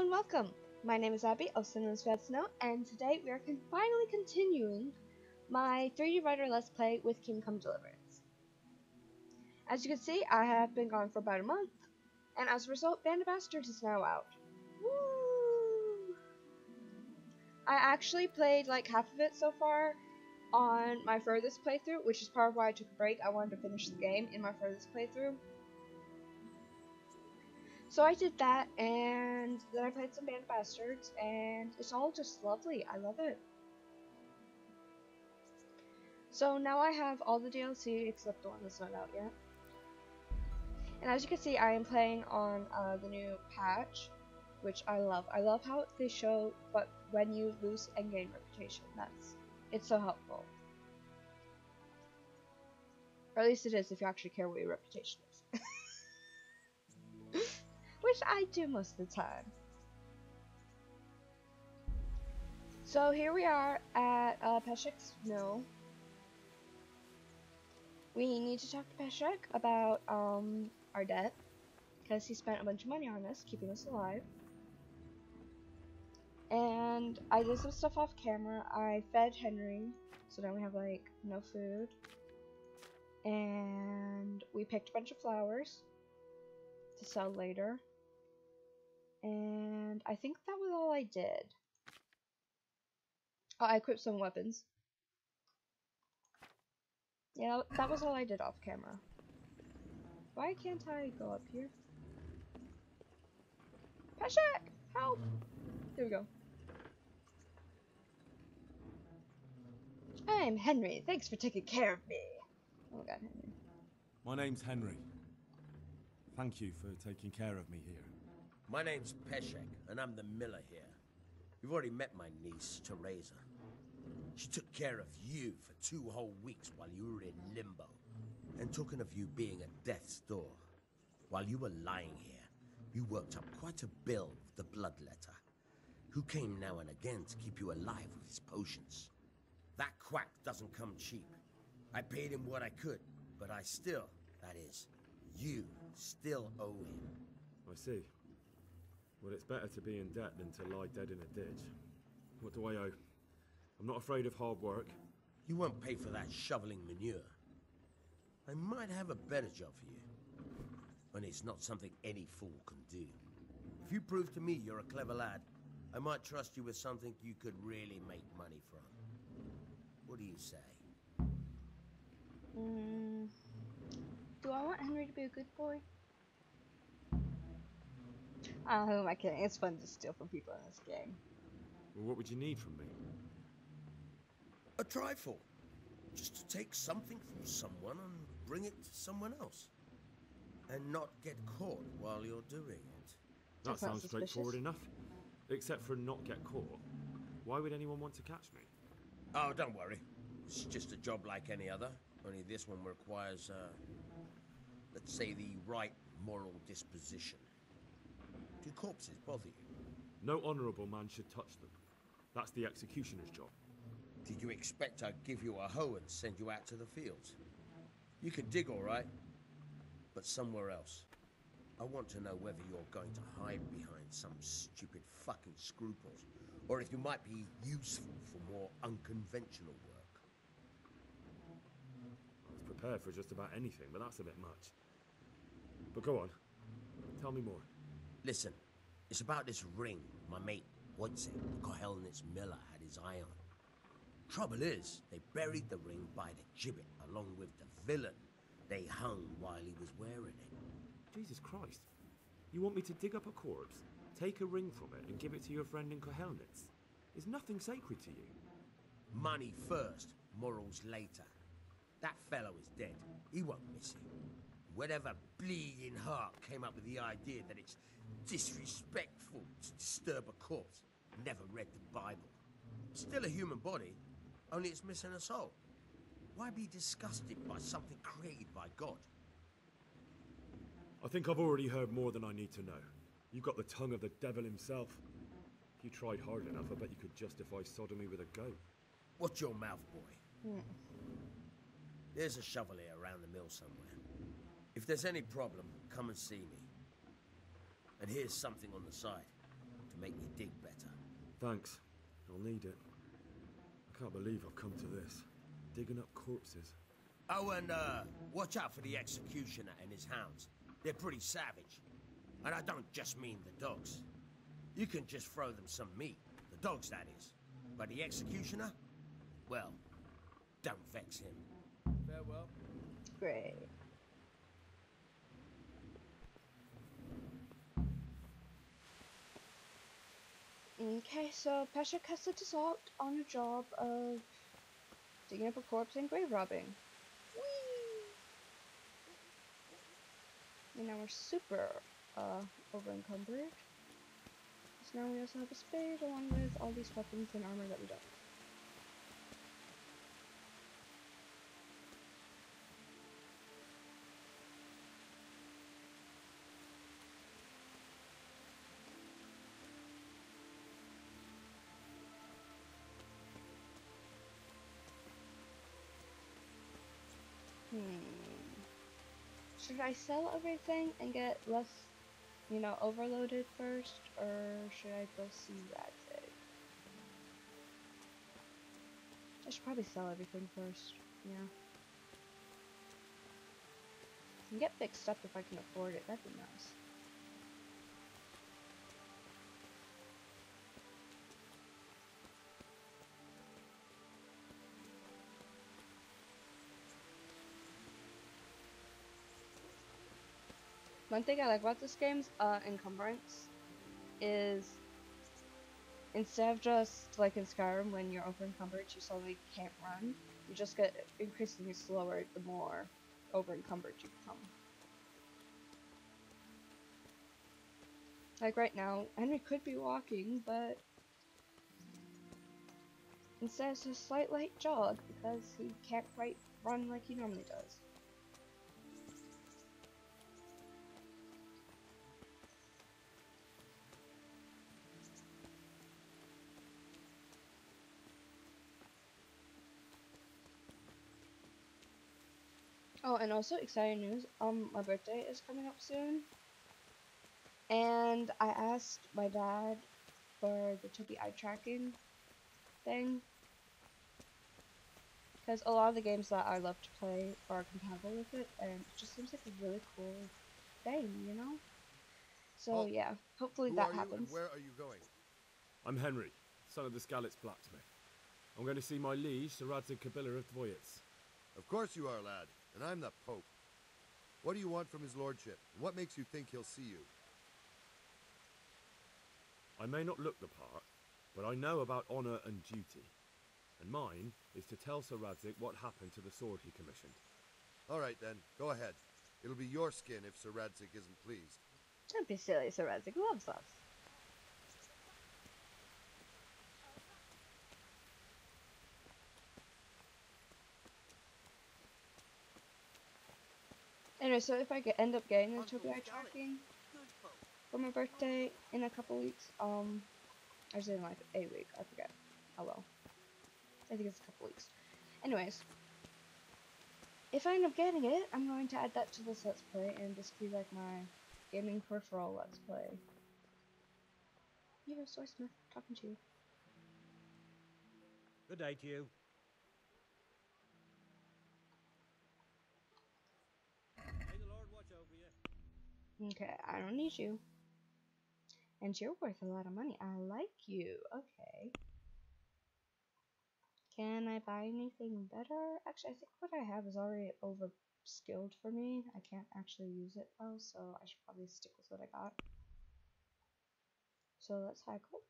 and welcome! My name is Abby, also known as Red Snow, and today we are finally continuing my 3dRudder Let's Play with Kingdom Come Deliverance. As you can see, I have been gone for about a month, and as a result, Band of Bastards is now out. Woo! I actually played like half of it so far on my furthest playthrough, which is part of why I took a break. I wanted to finish the game in my furthest playthrough. So I did that, and then I played some Band of Bastards, and it's all just lovely. I love it. So now I have all the DLC except the one that's not out yet. And as you can see, I am playing on the new patch, which I love. I love how they show what when you lose and gain reputation. It's so helpful. Or at least it is if you actually care what your reputation is. Which I do most of the time. So here we are at Peshek's mill. We need to talk to Peshek about our debt, because he spent a bunch of money on us, keeping us alive. And I did some stuff off camera. I fed Henry, so now we have like no food. And we picked a bunch of flowers to sell later. And I think that was all I did. Oh, I equipped some weapons. Yeah, that was all I did off camera. Why can't I go up here? Peshek! Help! There we go. I'm Henry. Thanks for taking care of me. Oh my god, Henry. My name's Henry. Thank you for taking care of me here. My name's Peshek, and I'm the miller here. You've already met my niece, Teresa. She took care of you for 2 whole weeks while you were in limbo. And talking of you being at death's door, while you were lying here, you worked up quite a bill with the bloodletter, who came now and again to keep you alive with his potions. That quack doesn't come cheap. I paid him what I could, but I still, that is, you still owe him. I see. Well, it's better to be in debt than to lie dead in a ditch. What do I owe? I'm not afraid of hard work. You won't pay for that shoveling manure. I might have a better job for you. And it's not something any fool can do. If you prove to me you're a clever lad, I might trust you with something you could really make money from. What do you say? Do I want Henry to be a good boy? Oh, who am I kidding? It's fun to steal from people in this game. Well, what would you need from me? A trifle. Just to take something from someone and bring it to someone else. And not get caught while you're doing it. That sounds straightforward enough. Except for not get caught. Why would anyone want to catch me? Oh, don't worry. It's just a job like any other. Only this one requires, let's say, the right moral disposition. Do corpses bother you? No honourable man should touch them. That's the executioner's job. Did you expect I'd give you a hoe and send you out to the fields? You can dig all right, but somewhere else. I want to know whether you're going to hide behind some stupid fucking scruples, or if you might be useful for more unconventional work. I was prepared for just about anything, but that's a bit much. But go on. Tell me more. Listen, it's about this ring my mate Wadzig, the Kohelnitz miller, had his eye on. Trouble is, they buried the ring by the gibbet along with the villain they hung while he was wearing it. Jesus Christ. You want me to dig up a corpse, take a ring from it, and give it to your friend in Kohelnitz? Is nothing sacred to you? Money first, morals later. That fellow is dead. He won't miss it. Whatever bleeding heart came up with the idea that it's disrespectful to disturb a corpse never read the Bible. Still a human body, only it's missing a soul. Why be disgusted by something created by God? I think I've already heard more than I need to know. You've got the tongue of the devil himself. If you tried hard enough, I bet you could justify sodomy with a goat. Watch your mouth, boy. There's a shovel here around the mill somewhere. If there's any problem, come and see me. And here's something on the side. to make you dig better. Thanks. I'll need it. I can't believe I've come to this. Digging up corpses. Oh, and watch out for the executioner and his hounds. They're pretty savage. And I don't just mean the dogs. You can just throw them some meat. The dogs, that is. But the executioner? Well, don't vex him. Farewell. Great. Okay, so Peshek has set us out on a job of digging up a corpse and grave robbing. Whee! And now we're super over encumbered. So now we also have a spade along with all these weapons and armor that we don't. Should I sell everything and get less, you know, overloaded first, or should I go see Rattay? I should probably sell everything first, yeah. And get fixed up if I can afford it, that'd be nice. One thing I like about this game's encumbrance is instead of just like in Skyrim when you're over encumbered you suddenly can't run, you just get increasingly slower the more over encumbered you become. Like right now, Henry could be walking, but instead it's a slight light jog because he can't quite run like he normally does. Oh, and also exciting news, my birthday is coming up soon. And I asked my dad for the Tobii eye tracking thing. Because a lot of the games that I love to play are compatible with it, and it just seems like a really cool thing, you know? So yeah, hopefully that happens. Where are you going? I'm Henry, son of the Skalitz blacksmith. I'm going to see my liege, Sir Radzig of Dvoyitz. Of course you are, lad. And I'm the Pope. What do you want from his lordship? And what makes you think he'll see you? I may not look the part, but I know about honor and duty. And mine is to tell Sir Radzig what happened to the sword he commissioned. All right then, go ahead. It'll be your skin if Sir Radzig isn't pleased. Don't be silly, Sir Radzig loves us. Anyway, so if I end up getting the Tobii eye tracking for my birthday in a couple weeks, actually in like a week, I forget. Oh well. I think it's a couple weeks. Anyways, if I end up getting it, I'm going to add that to this Let's Play and just be like my gaming peripheral Let's Play. Yeah, Soy Smith, talking to you. Good day to you. May the Lord watch over you. Okay, I don't need you. And you're worth a lot of money. I like you. Okay. Can I buy anything better? Actually, I think what I have is already over-skilled for me. I can't actually use it though, so I should probably stick with what I got. So let's haggle.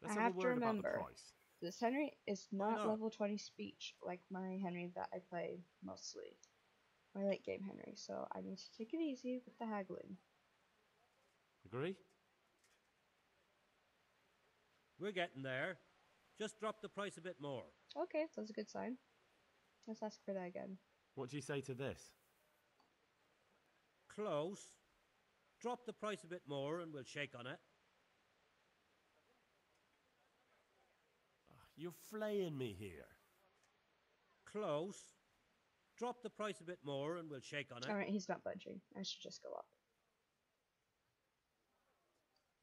Let's I have have a to word about the remember, price. this Henry is not not? level 20 speech like my Henry that I play mostly. My late game Henry, so I need to take it easy with the haggling. Agree? We're getting there. Just drop the price a bit more. Okay, that's a good sign. Let's ask for that again. What do you say to this? Close. Drop the price a bit more and we'll shake on it. You're flaying me here. Close. drop the price a bit more and we'll shake on it. Alright, he's not budging. I should just go up.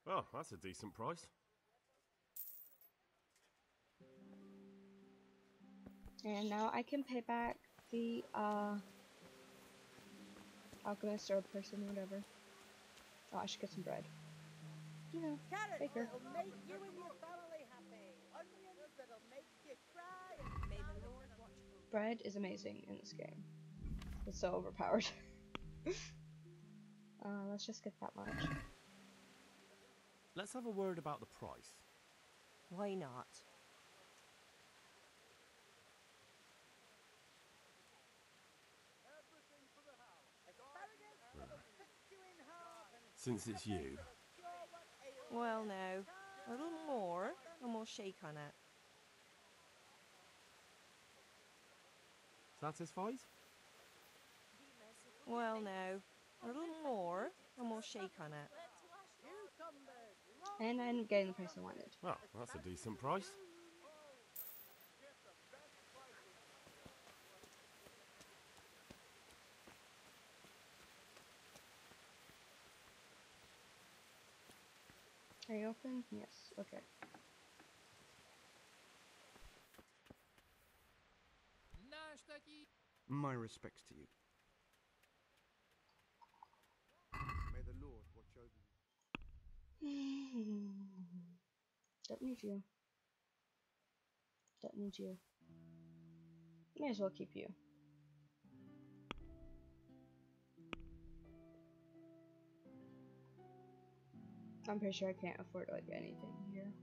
Oh, that's a decent price. And now I can pay back the alchemist or person, whatever. Oh, I should get some bread. You know, baker. That'll make you and your family happy. Onions that'll make you cry. And may the Lord watch over you. Bread is amazing in this game. It's so overpowered. Let's just get that much. Let's have a word about the price. Why not? Since it's you, Well, now, a little more, and we'll shake on it. satisfied? Well, now, a little more, and we'll shake on it. And I'm getting the price I wanted. Well, that's a decent price. Are you open? Yes. Okay. My respects to you. May the Lord watch over you. Don't need you. Don't need you. May as well keep you. I'm pretty sure I can't afford like anything here.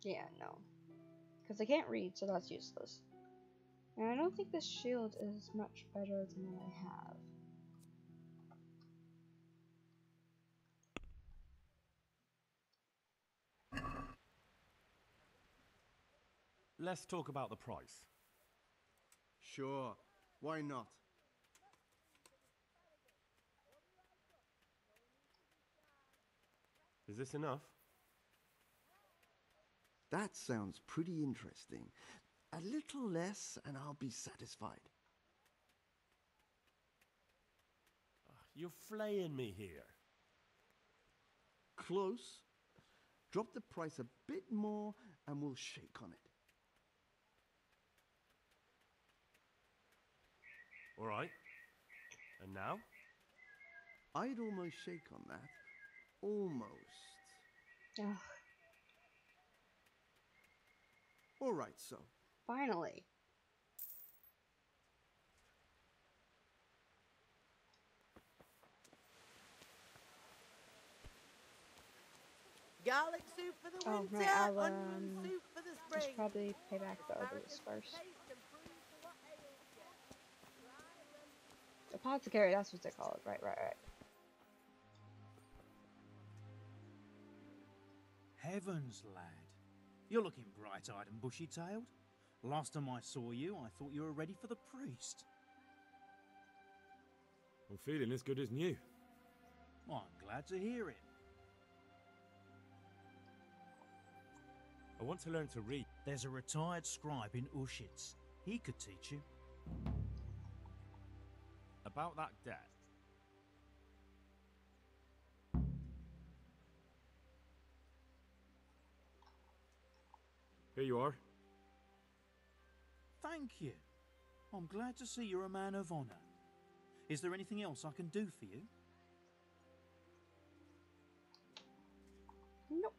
Yeah, no. Because I can't read, so that's useless. And I don't think this shield is much better than what I have. Let's talk about the price. Sure, why not? Is this enough? That sounds pretty interesting. A little less and I'll be satisfied. You're flaying me here. Close. Drop the price a bit more and we'll shake on it. All right. And now? I'd almost shake on that. Almost. Ugh, All right, so. finally. Garlic soup for the Oh, winter, right, I'll, onion soup for the I spring. should probably pay back the others first. Apothecary, that's what they're called. Right. Heavens, lad. You're looking bright-eyed and bushy-tailed. Last time I saw you, I thought you were ready for the priest. I'm feeling as good as new. I'm glad to hear it. I want to learn to read. There's a retired scribe in Ushitz. He could teach you. About that debt. Here you are. Thank you. I'm glad to see you're a man of honor. Is there anything else I can do for you? Nope.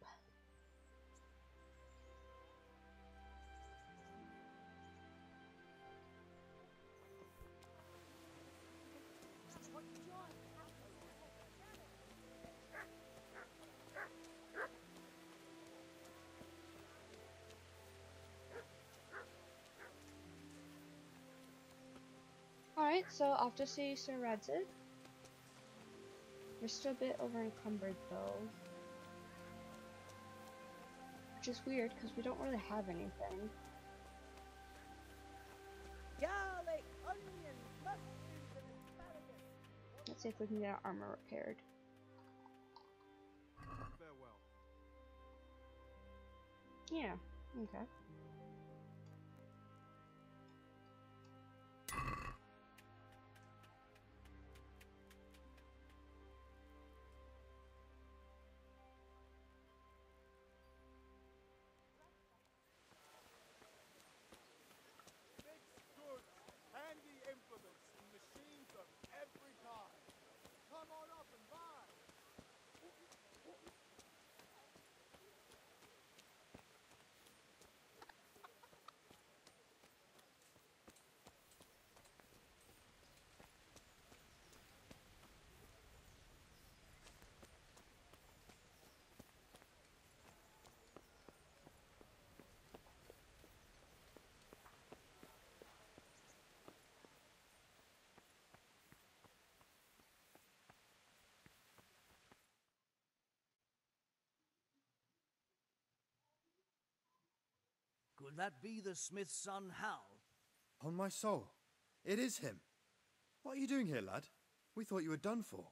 Alright, so off to see Sir Radzig. We're still a bit over encumbered though. Which is weird because we don't really have anything. Garlic, onions, mushrooms, and asparagus. Let's see if we can get our armor repaired. Farewell. Yeah, okay. Fixed goods, handy implements, and machines of every kind. Come on up and buy. Could that be the smith's son, Hal? On my soul, it is him. What are you doing here, lad? We thought you were done for.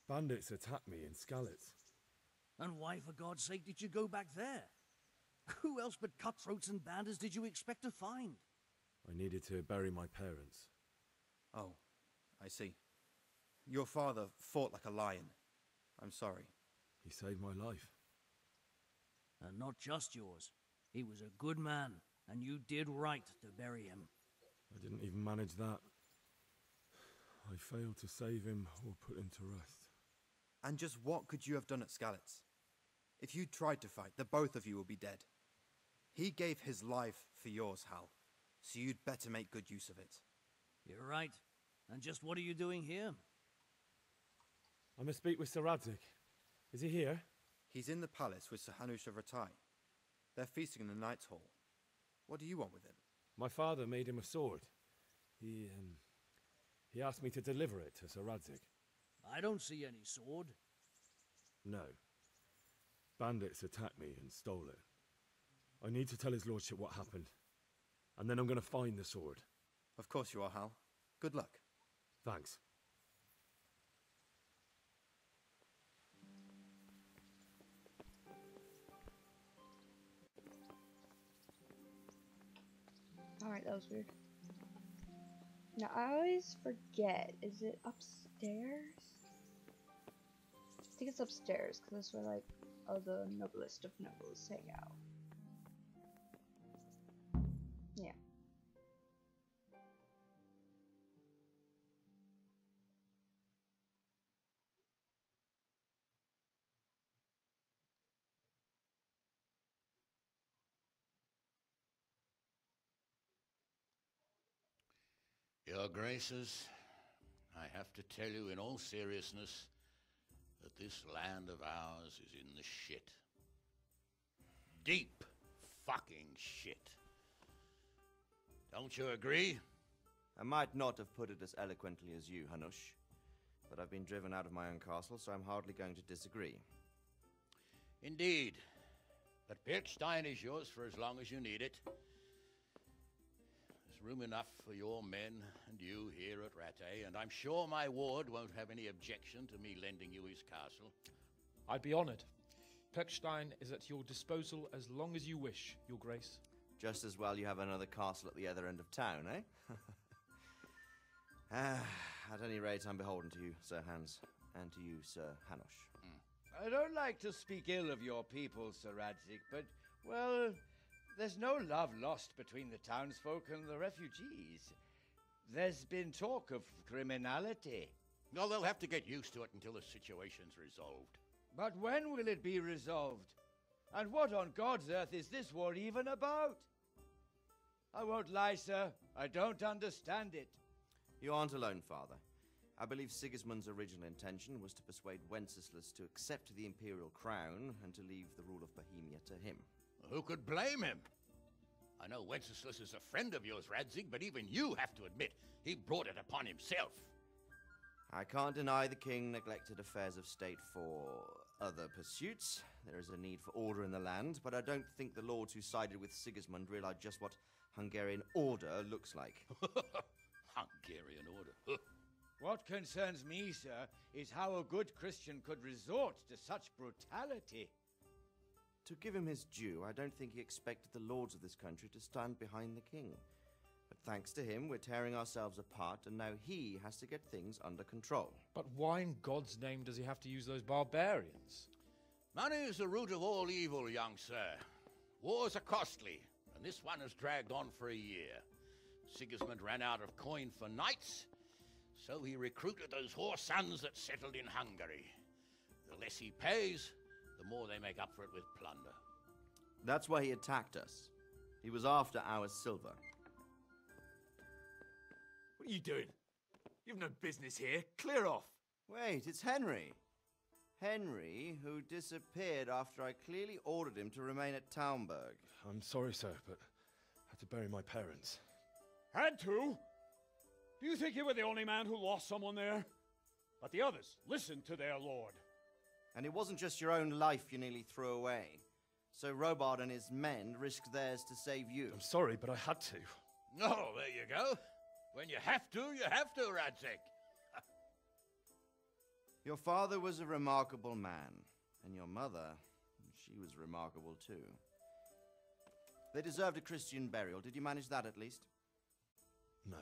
Bandits attacked me in Skalitz. And why, for God's sake, did you go back there? Who else but cutthroats and bandits did you expect to find? I needed to bury my parents. Oh, I see. Your father fought like a lion. I'm sorry. He saved my life. And not just yours. He was a good man, and you did right to bury him. I didn't even manage that. I failed to save him or put him to rest. And just what could you have done at Skalitz? If you tried to fight, the both of you will be dead. He gave his life for yours, Hal. So you'd better make good use of it. You're right. And just what are you doing here? I must speak with Sir Radzig. Is he here? He's in the palace with Sir Hanush of Rattay. They're feasting in the Knight's Hall. What do you want with him? My father made him a sword. He asked me to deliver it to Sir Radzig. I don't see any sword. No. Bandits attacked me and stole it. I need to tell his lordship what happened. And then I'm going to find the sword. Of course you are, Hal. Good luck. Thanks. Alright, that was weird. Now, I always forget. Is it upstairs? I think it's upstairs, because that's where, like, all the noblest of nobles hang out. Yeah. Your Graces, I have to tell you in all seriousness that this land of ours is in the shit. Deep fucking shit. Don't you agree? I might not have put it as eloquently as you, Hanush, but I've been driven out of my own castle, so I'm hardly going to disagree. Indeed. But Pirkstein is yours for as long as you need it. There's room enough for your men and you here at Rattay, and I'm sure my ward won't have any objection to me lending you his castle. I'd be honored. Pirkstein is at your disposal as long as you wish, Your Grace. Just as well you have another castle at the other end of town, eh? At any rate, I'm beholden to you, Sir Hans, and to you, Sir Hanush. I don't like to speak ill of your people, Sir Radzig, but, well, there's no love lost between the townsfolk and the refugees. There's been talk of criminality. No, they'll have to get used to it until the situation's resolved. But when will it be resolved? And what on God's earth is this war even about? I won't lie, sir. I don't understand it. You aren't alone, Father. I believe Sigismund's original intention was to persuade Wenceslas to accept the imperial crown and to leave the rule of Bohemia to him. Who could blame him? I know Wenceslas is a friend of yours, Radzig, but even you have to admit he brought it upon himself. I can't deny the king neglected affairs of state for other pursuits. There is a need for order in the land, but I don't think the lords who sided with Sigismund realized just what Hungarian order looks like. Hungarian order? What concerns me, sir, is how a good Christian could resort to such brutality. To give him his due, I don't think he expected the lords of this country to stand behind the king. But thanks to him, we're tearing ourselves apart, and now he has to get things under control. But why in God's name does he have to use those barbarians? Money is the root of all evil, young sir. Wars are costly, and this one has dragged on for a year. Sigismund ran out of coin for knights, so he recruited those whore sons that settled in Hungary. The less he pays, the more they make up for it with plunder. That's why he attacked us. He was after our silver. What are you doing? You've no business here. Clear off. Wait, it's Henry. Henry, who disappeared after I clearly ordered him to remain at Townburg. I'm sorry, sir, but I had to bury my parents. Had to? Do you think you were the only man who lost someone there? But the others listened to their lord. And it wasn't just your own life you nearly threw away. So Robard and his men risked theirs to save you. I'm sorry, but I had to. Oh, there you go. When you have to, Radzig. Your father was a remarkable man, and your mother, she was remarkable too. They deserved a Christian burial. Did you manage that at least? No.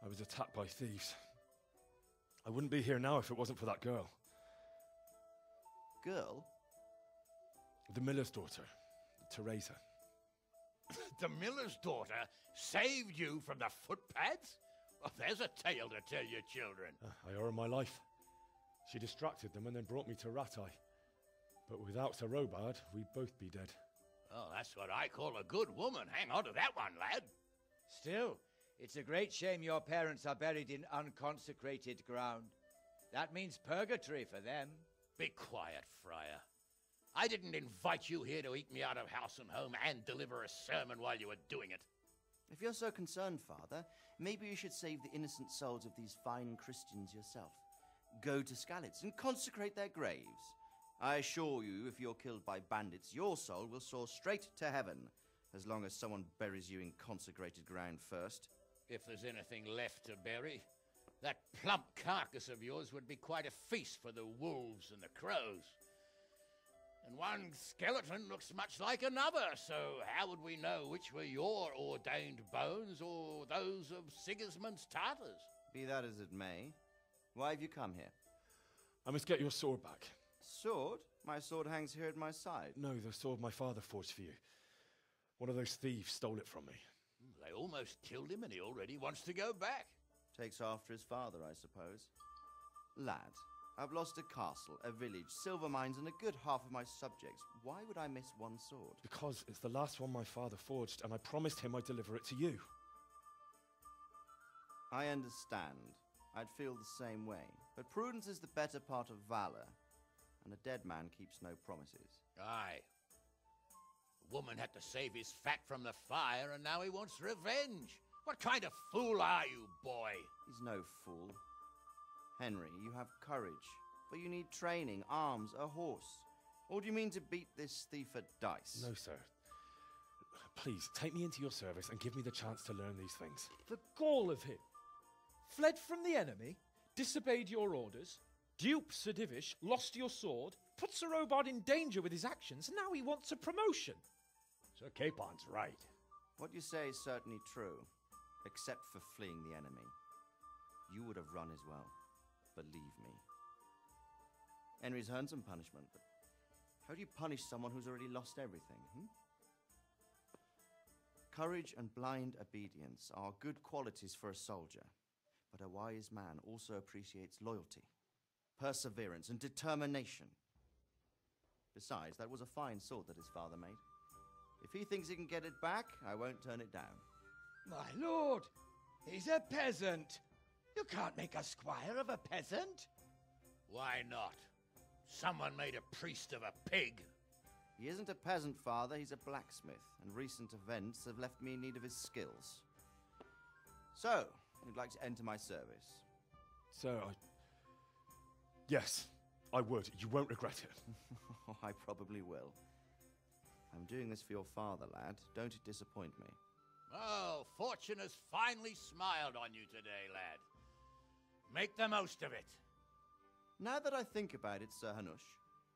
I was attacked by thieves. I wouldn't be here now if it wasn't for that girl. Girl? The miller's daughter, Teresa. The miller's daughter saved you from the footpads? Well, there's a tale to tell your children. I owe her my life. She distracted them and then brought me to Rattay. But without Sir Robard, we'd both be dead. Oh, that's what I call a good woman. Hang on to that one, lad. Still, it's a great shame your parents are buried in unconsecrated ground. That means purgatory for them. Be quiet, friar. I didn't invite you here to eat me out of house and home and deliver a sermon while you were doing it. If you're so concerned, Father, maybe you should save the innocent souls of these fine Christians yourself. Go to Skalitz and consecrate their graves. I assure you, if you're killed by bandits, your soul will soar straight to heaven, as long as someone buries you in consecrated ground first. If there's anything left to bury, that plump carcass of yours would be quite a feast for the wolves and the crows. And one skeleton looks much like another, so how would we know which were your ordained bones or those of Sigismund's Tartars? Be that as it may, why have you come here? I must get your sword back. Sword? My sword hangs here at my side. No, the sword my father forged for you. One of those thieves stole it from me. They almost killed him and he already wants to go back. Takes after his father, I suppose. Lad, I've lost a castle, a village, silver mines, and a good half of my subjects. Why would I miss one sword? Because it's the last one my father forged, and I promised him I'd deliver it to you. I understand. I'd feel the same way. But prudence is the better part of valor, and a dead man keeps no promises. Aye. The woman had to save his fat from the fire, and now he wants revenge. What kind of fool are you, boy? He's no fool. Henry, you have courage, but you need training, arms, a horse. Or do you mean to beat this thief at dice? No, sir. Please, take me into your service and give me the chance to learn these things. The gall of him. Fled from the enemy, disobeyed your orders, duped Sir Divish, lost your sword, put Sir Robard in danger with his actions, and now he wants a promotion. Sir Capon's right. What you say is certainly true, except for fleeing the enemy. You would have run as well. Believe me. Henry's earned some punishment, but how do you punish someone who's already lost everything, Courage and blind obedience are good qualities for a soldier, but a wise man also appreciates loyalty, perseverance, and determination. Besides, that was a fine sword that his father made. If he thinks he can get it back, I won't turn it down. My lord, he's a peasant. You can't make a squire of a peasant. Why not? Someone made a priest of a pig. He isn't a peasant, father. He's a blacksmith, and recent events have left me in need of his skills. So, you'd like to enter my service? Sir, Yes, I would. You won't regret it. I probably will. I'm doing this for your father, lad. Don't disappoint me. Oh, fortune has finally smiled on you today, lad. Make the most of it. Now that I think about it, Sir Hanush,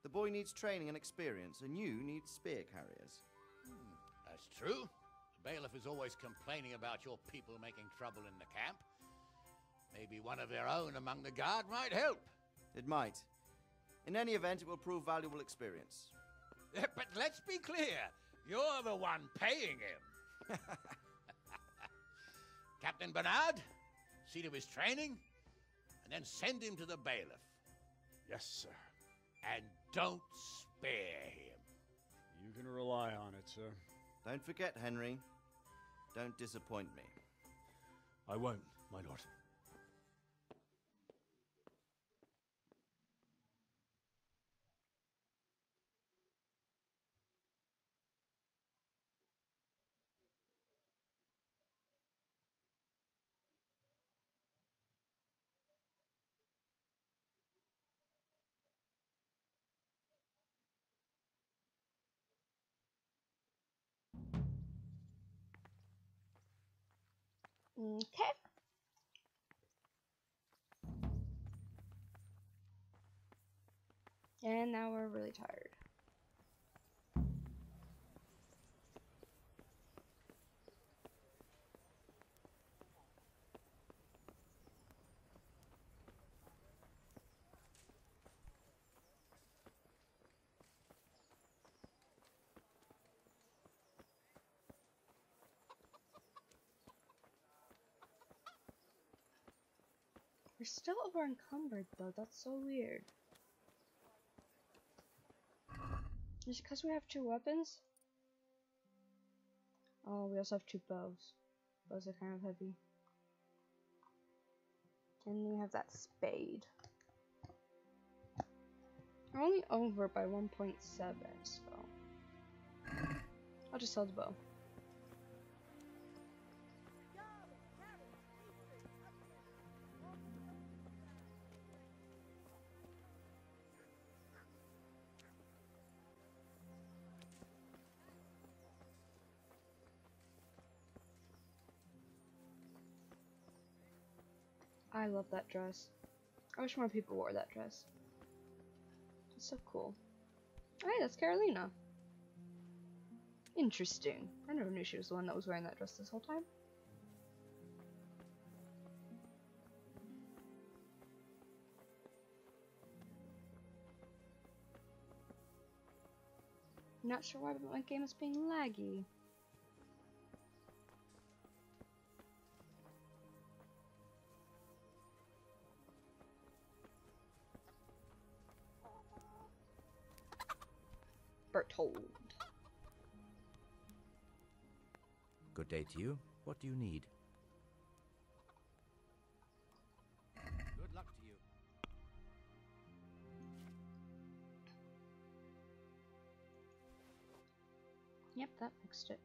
The boy needs training and experience, and you need spear carriers. That's true. The bailiff is always complaining about your people making trouble in the camp. Maybe one of their own among the guard might help. It might. In any event, it will prove valuable experience. But let's be clear, you're the one paying him. Captain Bernard, see to his training, and then send him to the bailiff. Yes, sir. And don't spare him. You can rely on it, sir. Don't forget, Henry. Don't disappoint me. I won't, my lord. Okay. And now we're really tired. We're still over encumbered though, that's so weird. Is it because we have 2 weapons? Oh, we also have 2 bows. Bows are kind of heavy. And we have that spade. We're only over by 1.7, so I'll just sell the bow. I love that dress. I wish more people wore that dress. It's so cool. Oh, hey, that's Carolina. Interesting. I never knew she was the one that was wearing that dress this whole time. Not sure why, but my game is being laggy. Bertold. Good day to you. What do you need? Good luck to you. Yep, that fixed it.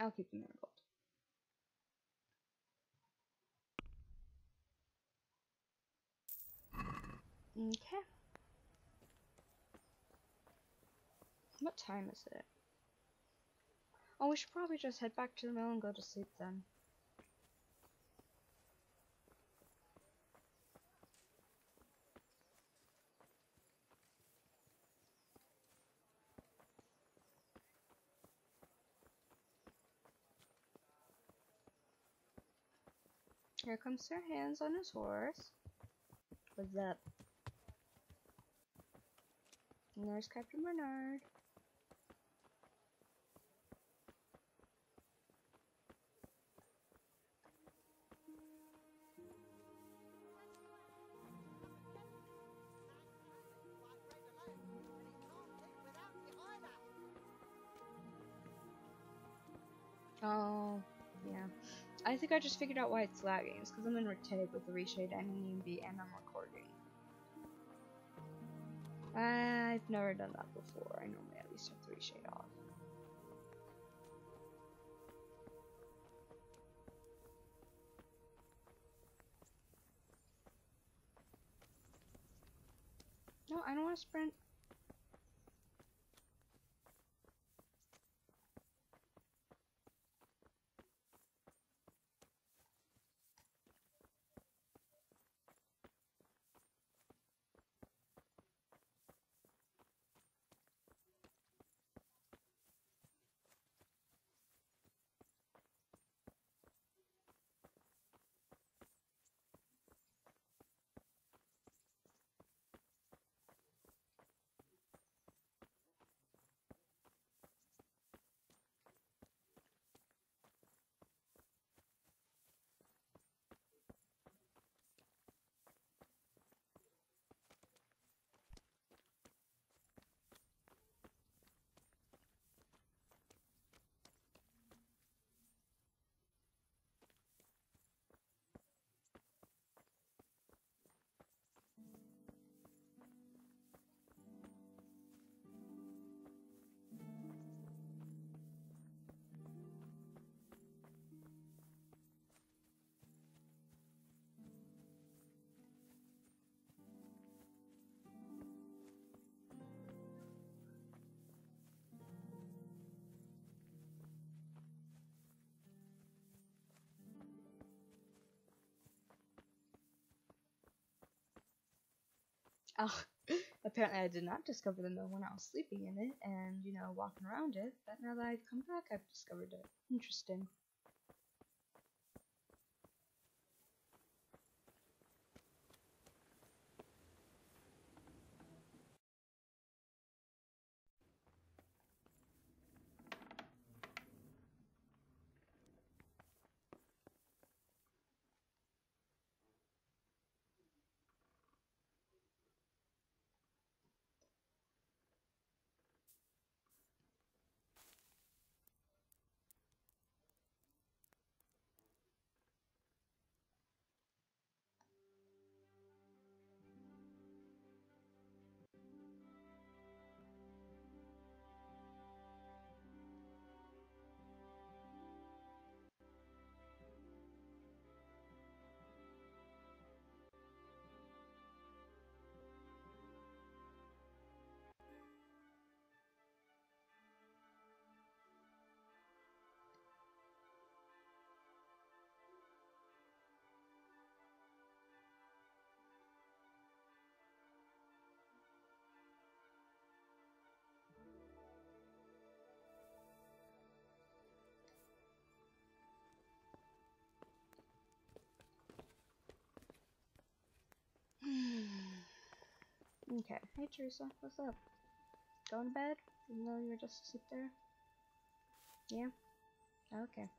I'll keep the marigold. Okay. What time is it? Oh, we should probably just head back to the mill and go to sleep then. Here comes Sir Hands on his horse. What's up? And there's Captain Bernard. Oh, yeah. I think I just figured out why it's lagging. It's because I'm in Rattay with the reshade and an EMB and I'm recording. I've never done that before. I normally at least have the reshade off. No, I don't want to sprint. Oh, apparently I did not discover the mill when I was sleeping in it and, you know, walking around it, but now that I've come back, I've discovered it. Interesting. Okay. Hey, Teresa. What's up? Going to bed? Even though you were just asleep there? Yeah? Okay.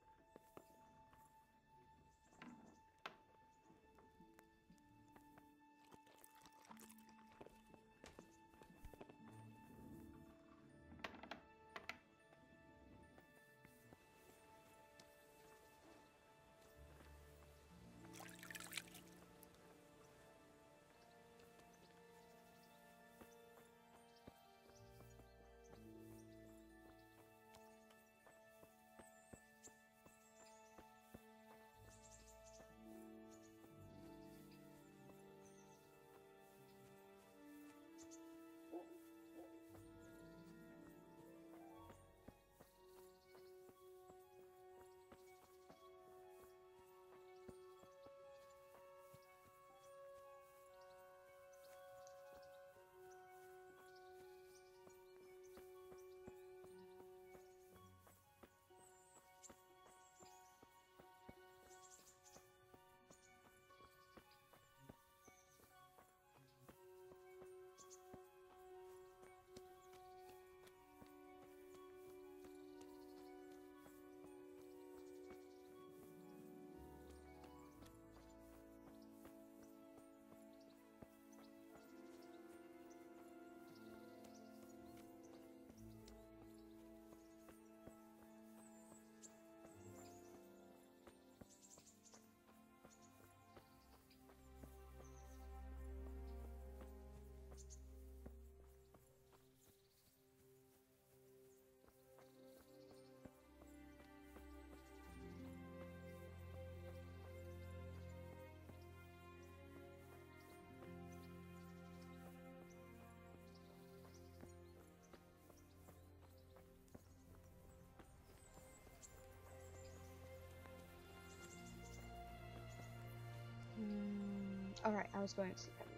Alright, I was going to see Kevin.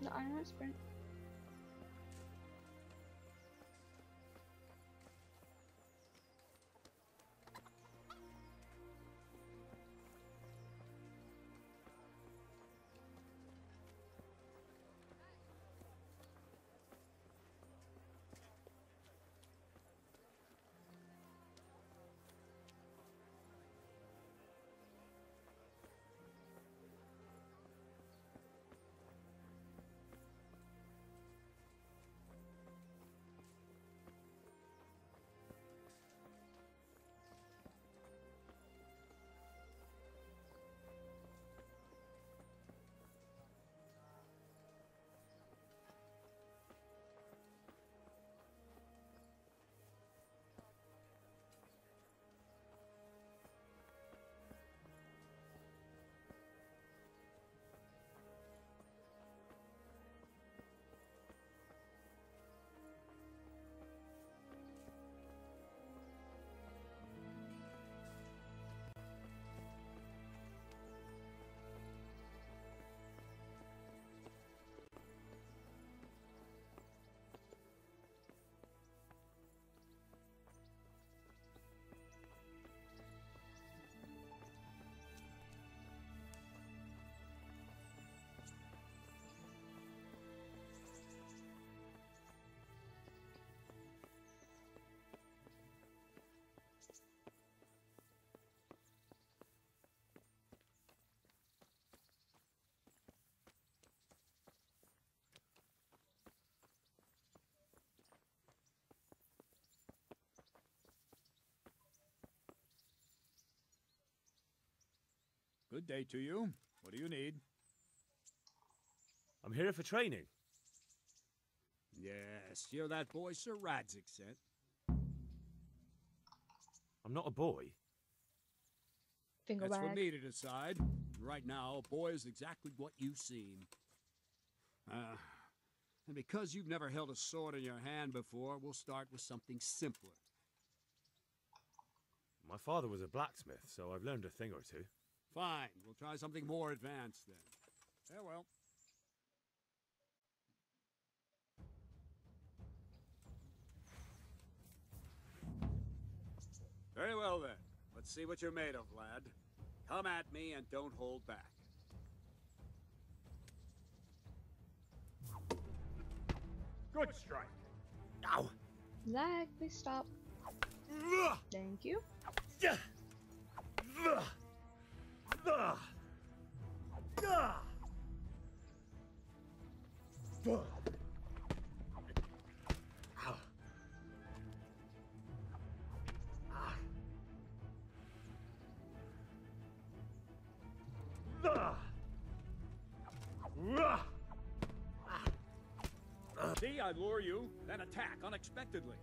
No, I don't sprint. Good day to you. What do you need? I'm here for training. Yes, you're that boy Sir Radzig sent. I'm not a boy. Finger That's for wag. me to decide. Right now, a boy is exactly what you seem. And because you've never held a sword in your hand before, we'll start with something simpler. My father was a blacksmith, so I've learned a thing or two. Fine, we'll try something more advanced then. Farewell. Very well then. Let's see what you're made of, lad. Come at me and don't hold back. Good strike. Ow! Lag, please stop. Thank you. See, I lure you, then attack unexpectedly.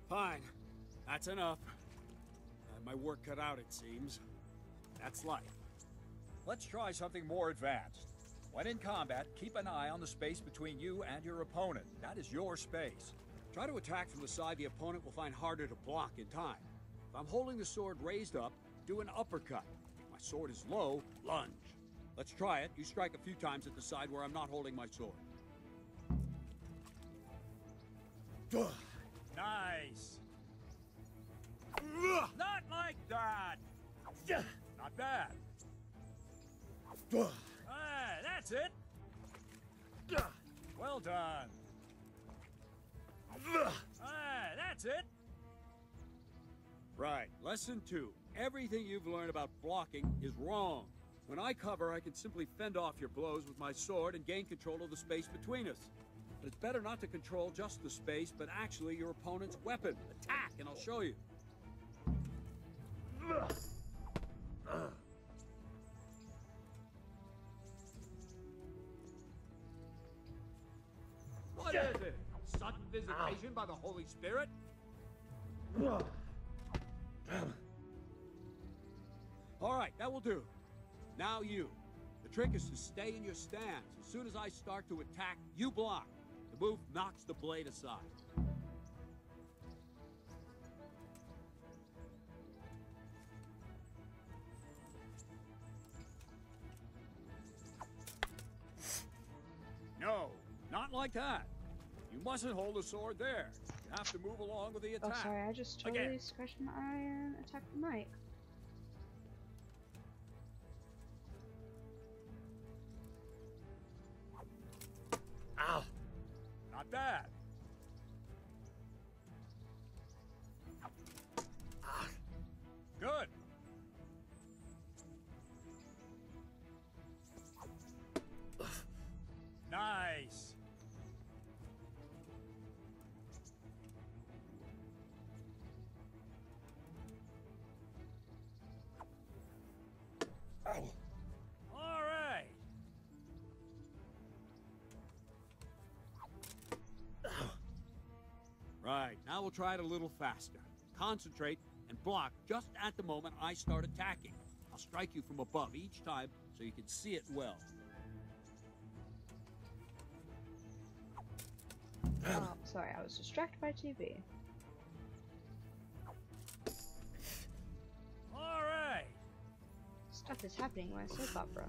Fine. That's enough. I have my work cut out, it seems. That's life. Let's try something more advanced. When in combat, keep an eye on the space between you and your opponent. That is your space. Try to attack from the side the opponent will find harder to block in time. If I'm holding the sword raised up, do an uppercut. If my sword is low, lunge. Let's try it. You strike a few times at the side where I'm not holding my sword. Nice. Not like that. Not bad. That's it. Well done. That's it. Right. Lesson 2. Everything you've learned about blocking is wrong. When I cover, I can simply fend off your blows with my sword and gain control of the space between us. But it's better not to control just the space, but actually your opponent's weapon. Attack, and I'll show you. What is it? Sudden visitation by the Holy Spirit? All right, that will do. Now you. The trick is to stay in your stance. As soon as I start to attack, you block. The move knocks the blade aside. No, not like that. You mustn't hold the sword there. You have to move along with the attack. Oh, sorry, I just totally scratched my eye and attacked the mic. Ow! Not bad. Good. Nice. All right. Right, now we'll try it a little faster. Concentrate and block just at the moment I start attacking. I'll strike you from above each time so you can see it well. Oh, sorry, I was distracted by TV. All right. Stuff is happening in my soap opera.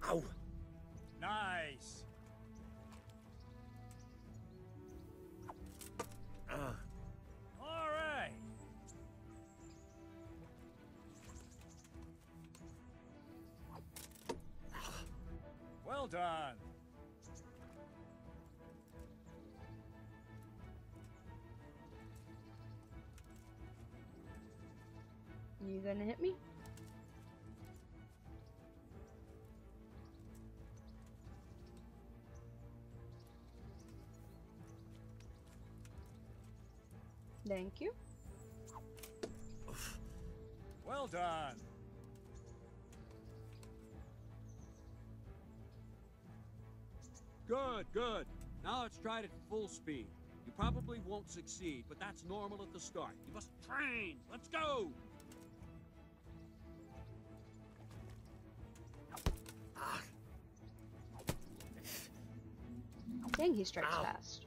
Ow. Nice. All right. Well done. You gonna hit me? Thank you. Well done. Good, good. Now let's try it at full speed. You probably won't succeed, but that's normal at the start. You must train. Let's go! Dang, he strikes fast.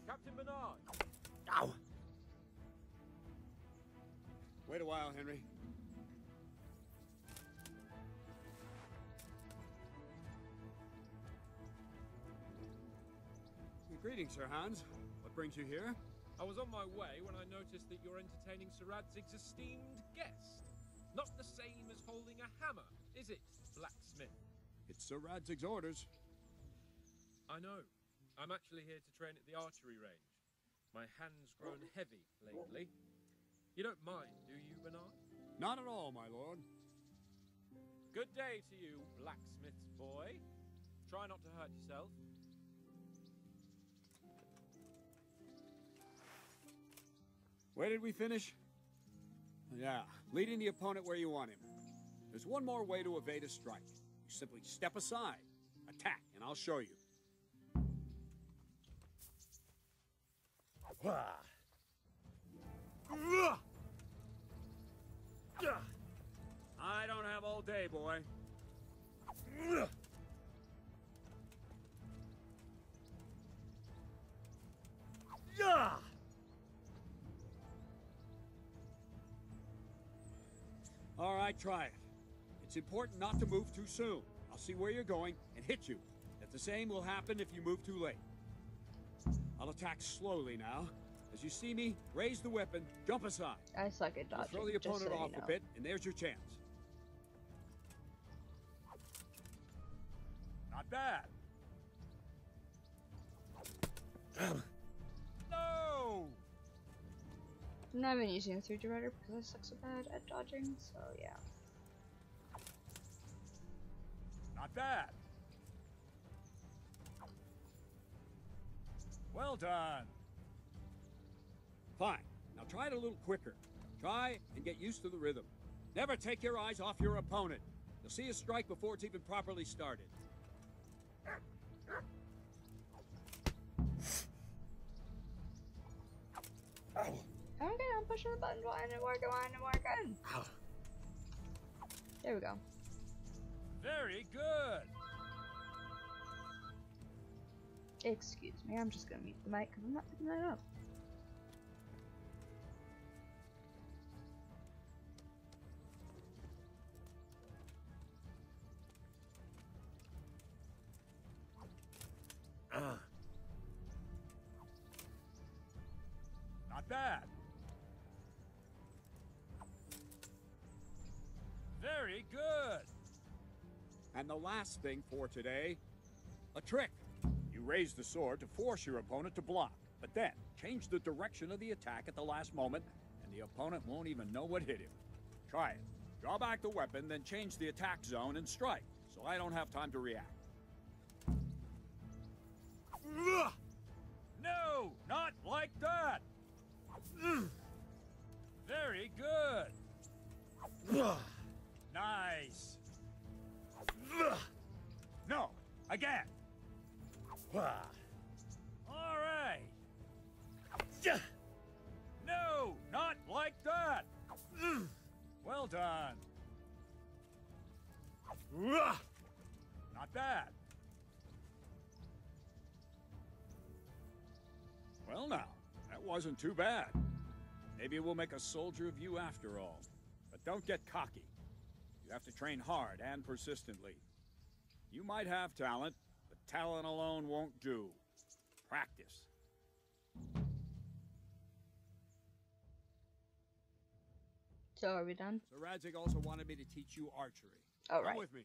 Captain Bernard! Ow! Wait a while, Henry. Greetings, Sir Hans. What brings you here? I was on my way when I noticed that you're entertaining Sir Radzig's esteemed guest. Not the same as holding a hammer, is it, blacksmith? It's Sir Radzig's orders. I know. I'm actually here to train at the archery range. My hand's grown heavy lately. You don't mind, do you, Bernard? Not at all, my lord. Good day to you, blacksmith's boy. Try not to hurt yourself. Where did we finish? Yeah, leading the opponent where you want him. There's one more way to evade a strike. You simply step aside, attack, and I'll show you. I don't have all day, boy. All right, try it. It's important not to move too soon. I'll see where you're going and hit you. That the same will happen if you move too late. I'll attack slowly now. As you see me, raise the weapon, jump aside. I suck at dodging. Throw the opponent off a bit, and there's your chance. Not bad. No! I've been using a 3dRudder because I suck so bad at dodging, so yeah. Not bad. Well done. Fine. Now try it a little quicker. Try and get used to the rhythm. Never take your eyes off your opponent. You'll see a strike before it's even properly started. Okay, I'm pushing the button. Why isn't it working? There we go. Very good. Excuse me, I'm just gonna mute the mic because I'm not picking that up. Not bad. Very good. And the last thing for today, a trick. You raise the sword to force your opponent to block, but then change the direction of the attack at the last moment, and the opponent won't even know what hit him. Try it. Draw back the weapon, then change the attack zone and strike, so I don't have time to react. No, not like that. Very good. Nice. No, again. All right. No, not like that. Well done. Not bad. Well now, that wasn't too bad. Maybe we'll make a soldier of you after all. But don't get cocky. You have to train hard and persistently. You might have talent, but talent alone won't do. Practice. So are we done? Sir Radzig also wanted me to teach you archery. All right. Come with me.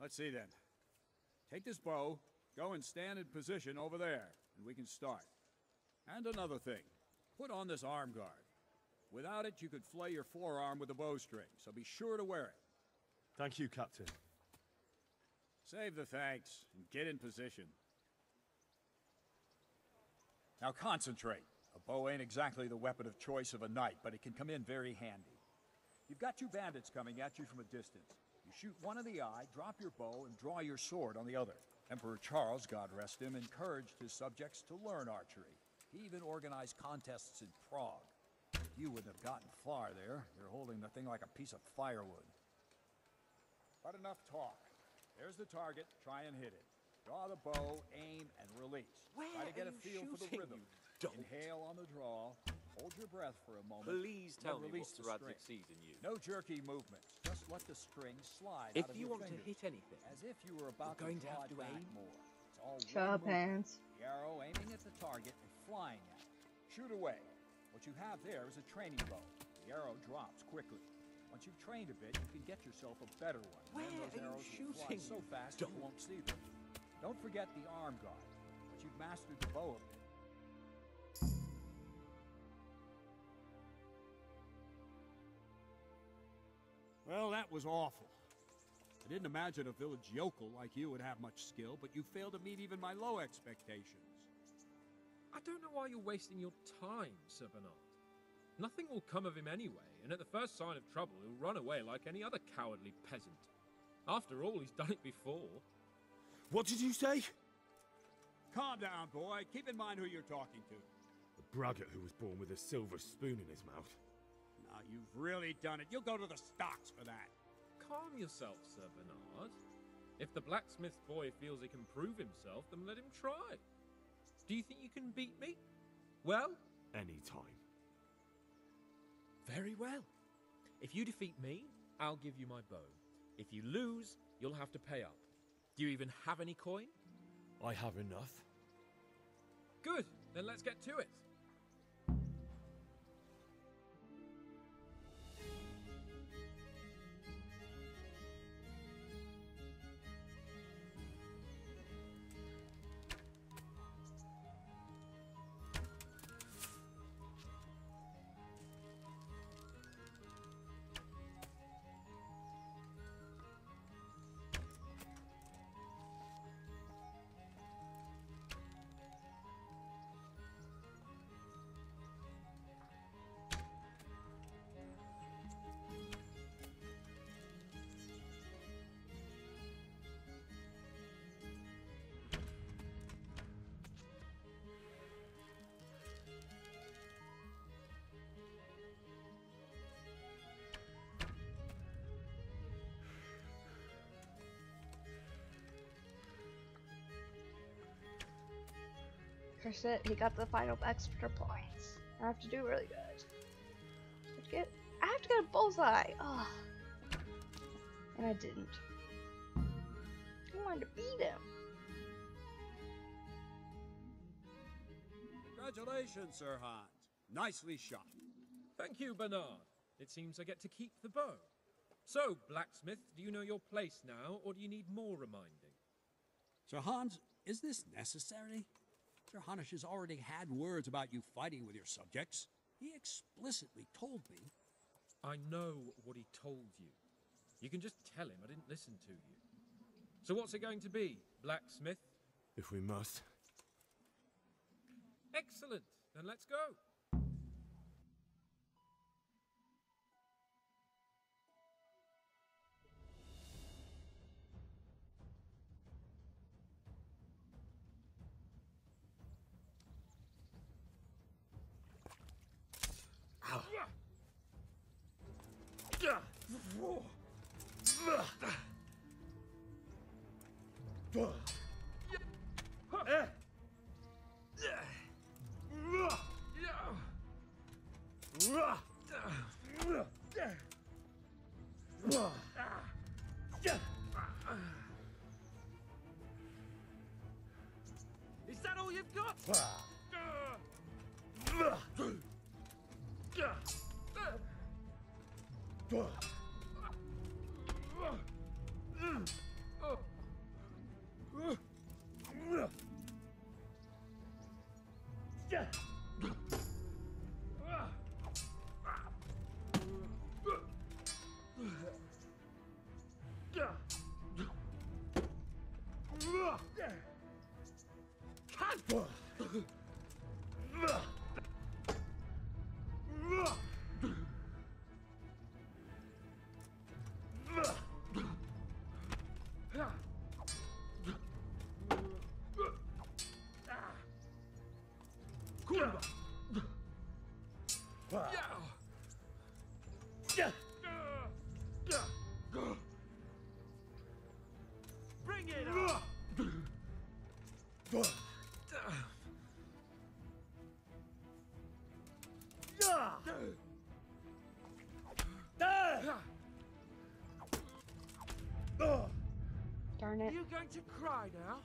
Let's see then. Take this bow, go and stand in position over there, and we can start. And another thing, put on this arm guard. Without it, you could flay your forearm with a bowstring, so be sure to wear it. Thank you, Captain. Save the thanks, and get in position. Now concentrate. A bow ain't exactly the weapon of choice of a knight, but it can come in very handy. You've got two bandits coming at you from a distance. You shoot one in the eye, drop your bow, and draw your sword on the other. Emperor Charles, God rest him, encouraged his subjects to learn archery. He even organized contests in Prague. You wouldn't have gotten far there. You're holding the thing like a piece of firewood. But enough talk. There's the target. Try and hit it. Draw the bow, aim, and release. Try to get a feel for the rhythm. Inhale on the draw. Hold your breath for a moment. Please tell me what release Sir Radzig sees in you. No jerky movements. Just let the string slide If out of you your want fingers, to hit anything, as if you were about you're going to to draw have it to back aim. more. It's all Shut one up, movement. hands. The arrow aiming at the target and flying at it. Shoot away. What you have there is a training bow. The arrow drops quickly. Once you've trained a bit, you can get yourself a better one. Where Then those are you arrows will fly shooting? so fast you won't see them. Don't forget the arm guard. Once you've mastered the bow a bit, well, that was awful. I didn't imagine a village yokel like you would have much skill, but you failed to meet even my low expectations. I don't know why you're wasting your time, Sir Bernard. Nothing will come of him anyway, and at the first sign of trouble, he'll run away like any other cowardly peasant. After all, he's done it before. What did you say? Calm down, boy. Keep in mind who you're talking to. The braggart who was born with a silver spoon in his mouth. Now, you've really done it. You'll go to the stocks for that. Calm yourself, Sir Bernard. If the blacksmith's boy feels he can prove himself, then let him try. Do you think you can beat me? Well? Any time. Very well. If you defeat me, I'll give you my bow. If you lose, you'll have to pay up. Do you even have any coin? I have enough. Good, then let's get to it. Curse it, he got the final extra points. I have to do really good. I have to get a bullseye! Oh. And I didn't. I wanted to beat him. Congratulations, Sir Hans. Nicely shot. Thank you, Bernard. It seems I get to keep the bow. So, blacksmith, do you know your place now, or do you need more reminding? Sir Hans, is this necessary? Sir Hanush has already had words about you fighting with your subjects. He explicitly told me. I know what he told you. You can just tell him I didn't listen to you. So what's it going to be, blacksmith? If we must. Excellent. Then let's go. Is that all you've got? Bring it on! Darn it. You going to cry now?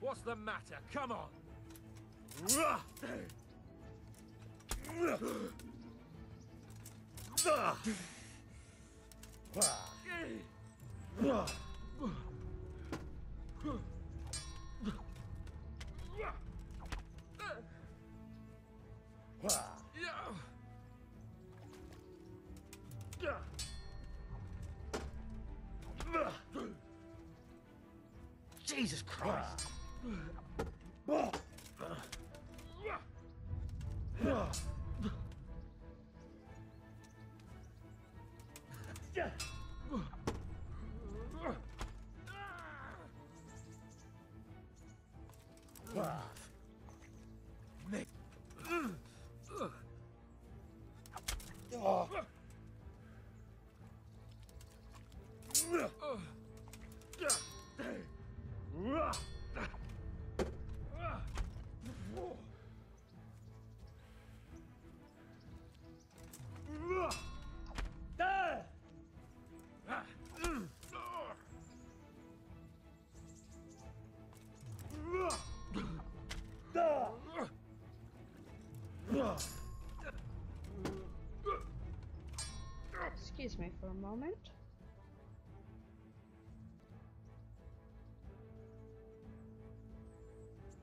What's the matter? Come on! Jesus Christ! Excuse me for a moment.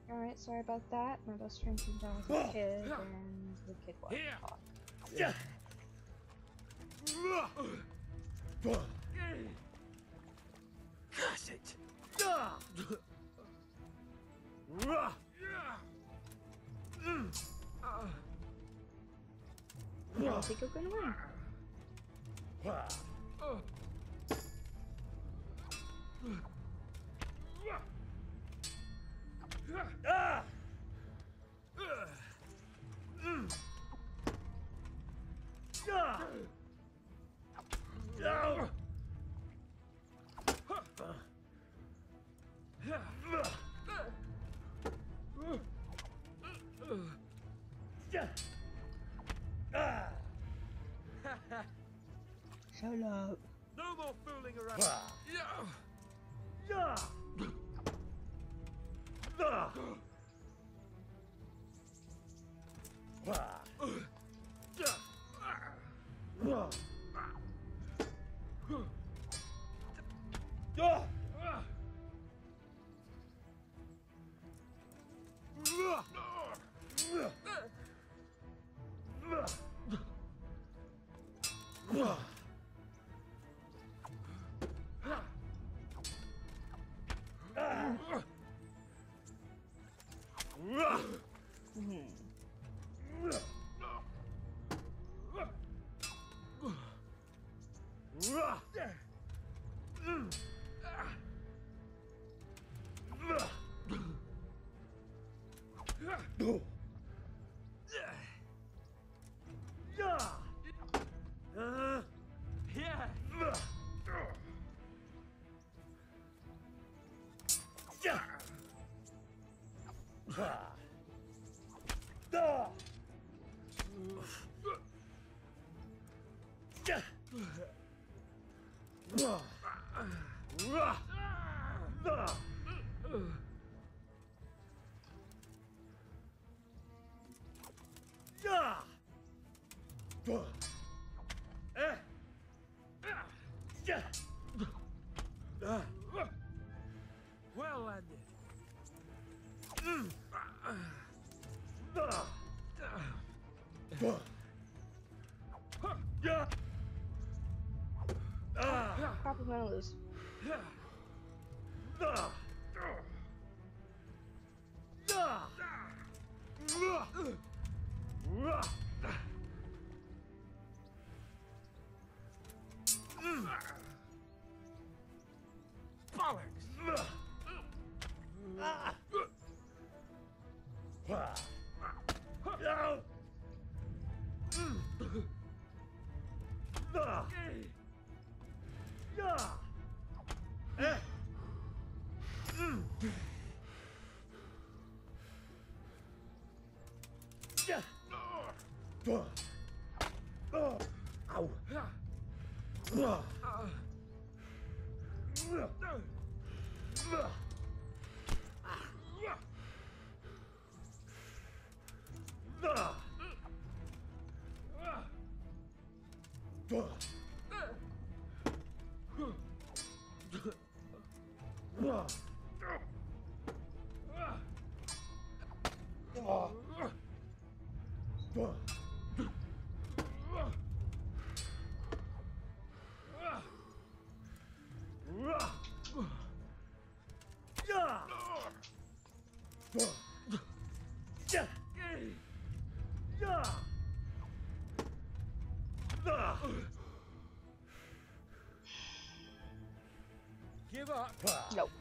Alright, sorry about that. My best friend came down with a kid, and the kid wanted to talk. Curse it! I don't think you're gonna win. Shut up. No more fooling around. Well landed. Crap, I'm gonna lose. Give up. Nope.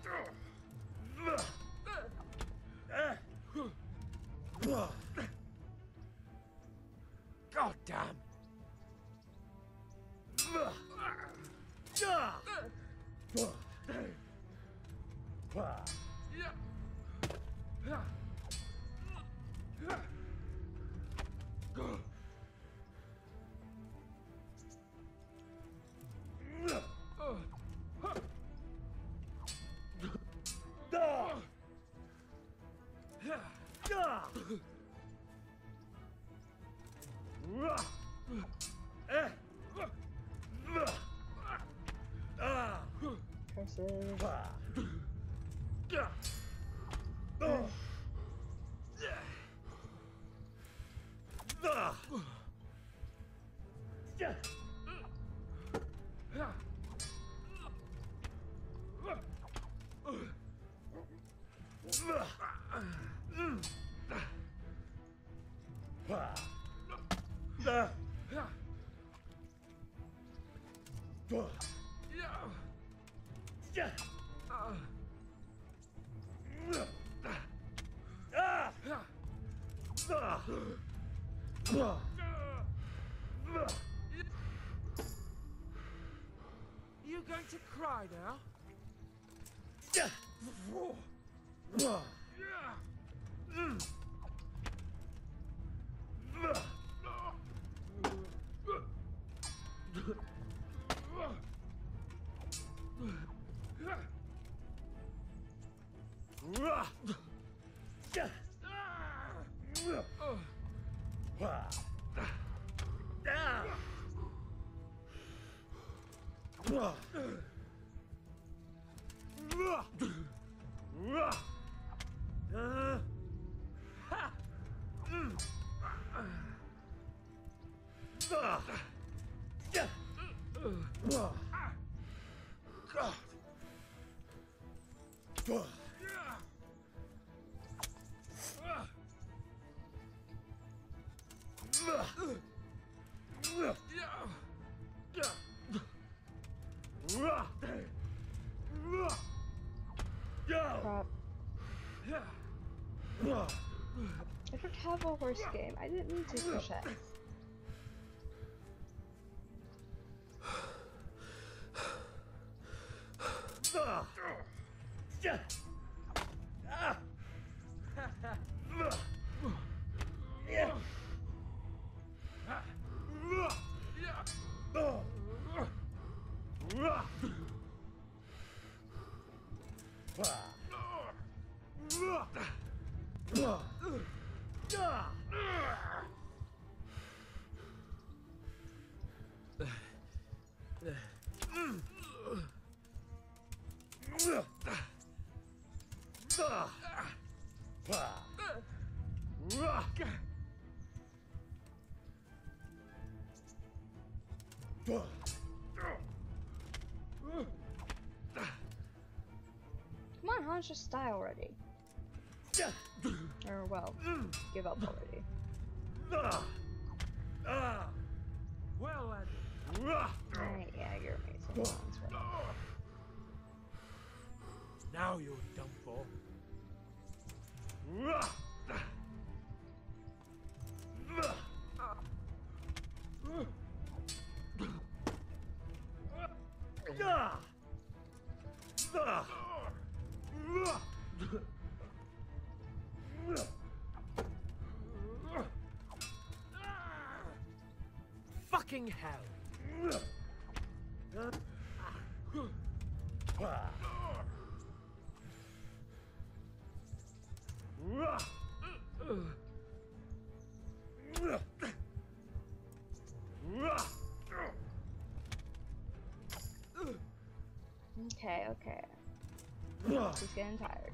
God damn. Curses. You going to cry now? Crap. I don't have a horse game. I didn't mean to push X. don't just die already? Or, well, give up already. Well, lad. Alright, yeah, you're amazing. Now you're done for. Fucking hell. Okay, okay. He's getting tired.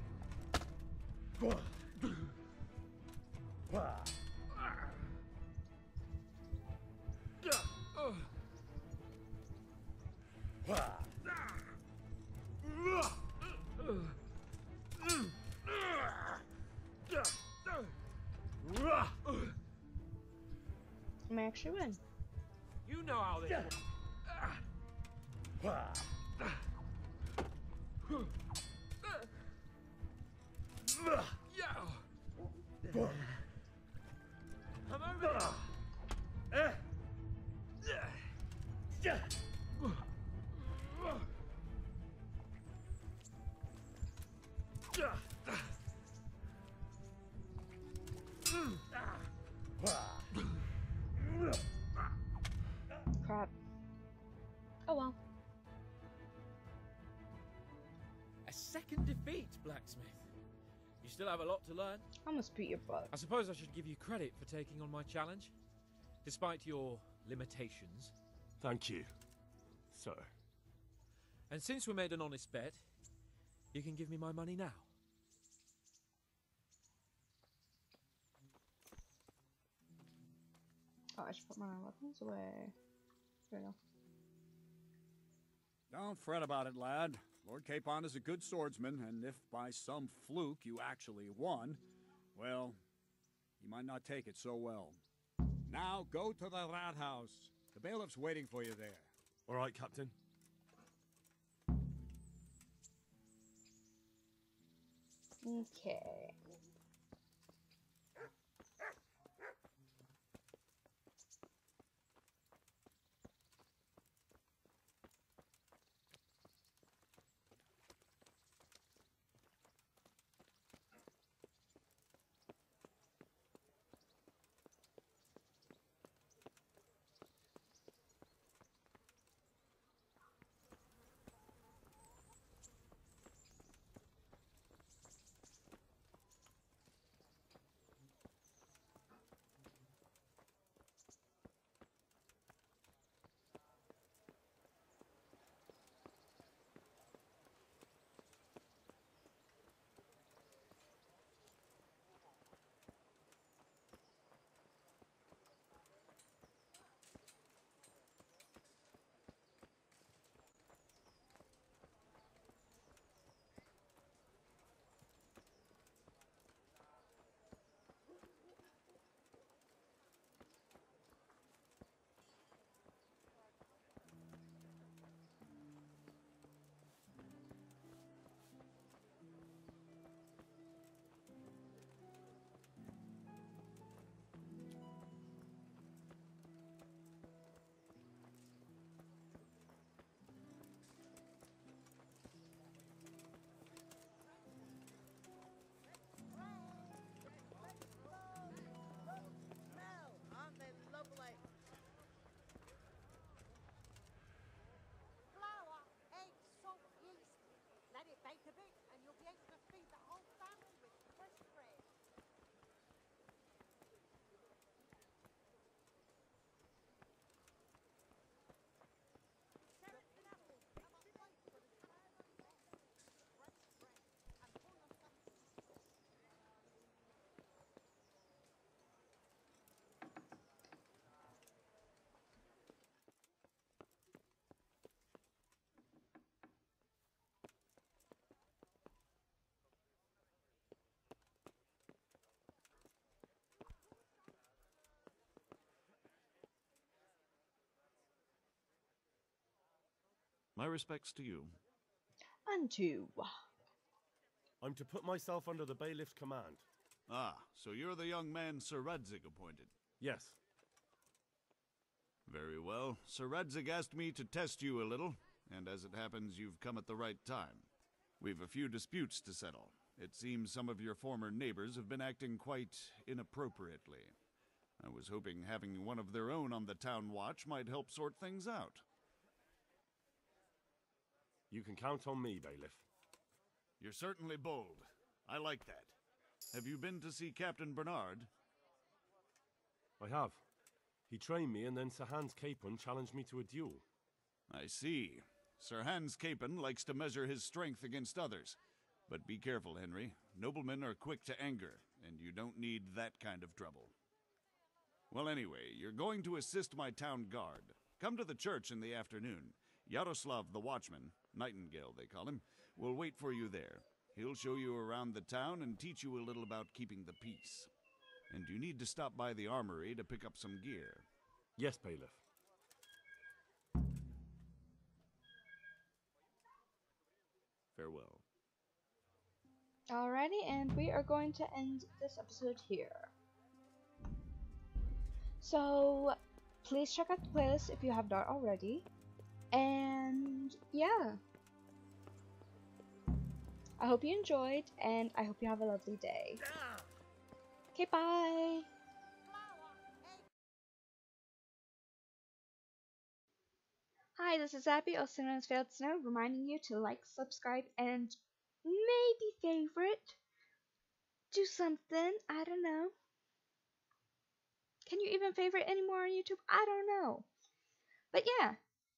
I may actually win. You know how this works. Come over here. Crap. Oh well. A second defeat, Blacksmith. You still have a lot to learn. I must beat your butt. I suppose I should give you credit for taking on my challenge, despite your limitations. Thank you, sir. And since we made an honest bet, you can give me my money now. Oh, I should put my weapons away. There we go. Don't fret about it, lad. Lord Capon is a good swordsman, and if by some fluke you actually won, well, he might not take it so well. Now go to the rat house. The bailiff's waiting for you there. All right, Captain. Okay. My respects to you. Unto. I'm to put myself under the bailiff's command. Ah, so you're the young man Sir Radzig appointed. Yes. Very well. Sir Radzig asked me to test you a little, and as it happens, you've come at the right time. We've a few disputes to settle. It seems some of your former neighbors have been acting quite inappropriately. I was hoping having one of their own on the town watch might help sort things out. You can count on me, bailiff. You're certainly bold. I like that. Have you been to see Captain Bernard? I have. He trained me, and then Sir Hans Capon challenged me to a duel. I see. Sir Hans Capon likes to measure his strength against others. But be careful, Henry. Noblemen are quick to anger, and you don't need that kind of trouble. Well, anyway, you're going to assist my town guard. Come to the church in the afternoon. Yaroslav the watchman, Nightingale they call him, will wait for you there. He'll show you around the town and teach you a little about keeping the peace. And you need to stop by the armory to pick up some gear. Yes, bailiff. Farewell. Alrighty, and we are going to end this episode here. So, please check out the playlist if you have not already. And, yeah. I hope you enjoyed, and I hope you have a lovely day. Okay, bye! Hi, this is Abby, also known as Failed Snow, reminding you to like, subscribe, and maybe favorite. Do something, I don't know. Can you even favorite anymore on YouTube? I don't know. But yeah,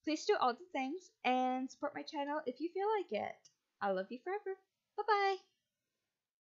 please do all the things and support my channel if you feel like it. I love you forever. Bye bye.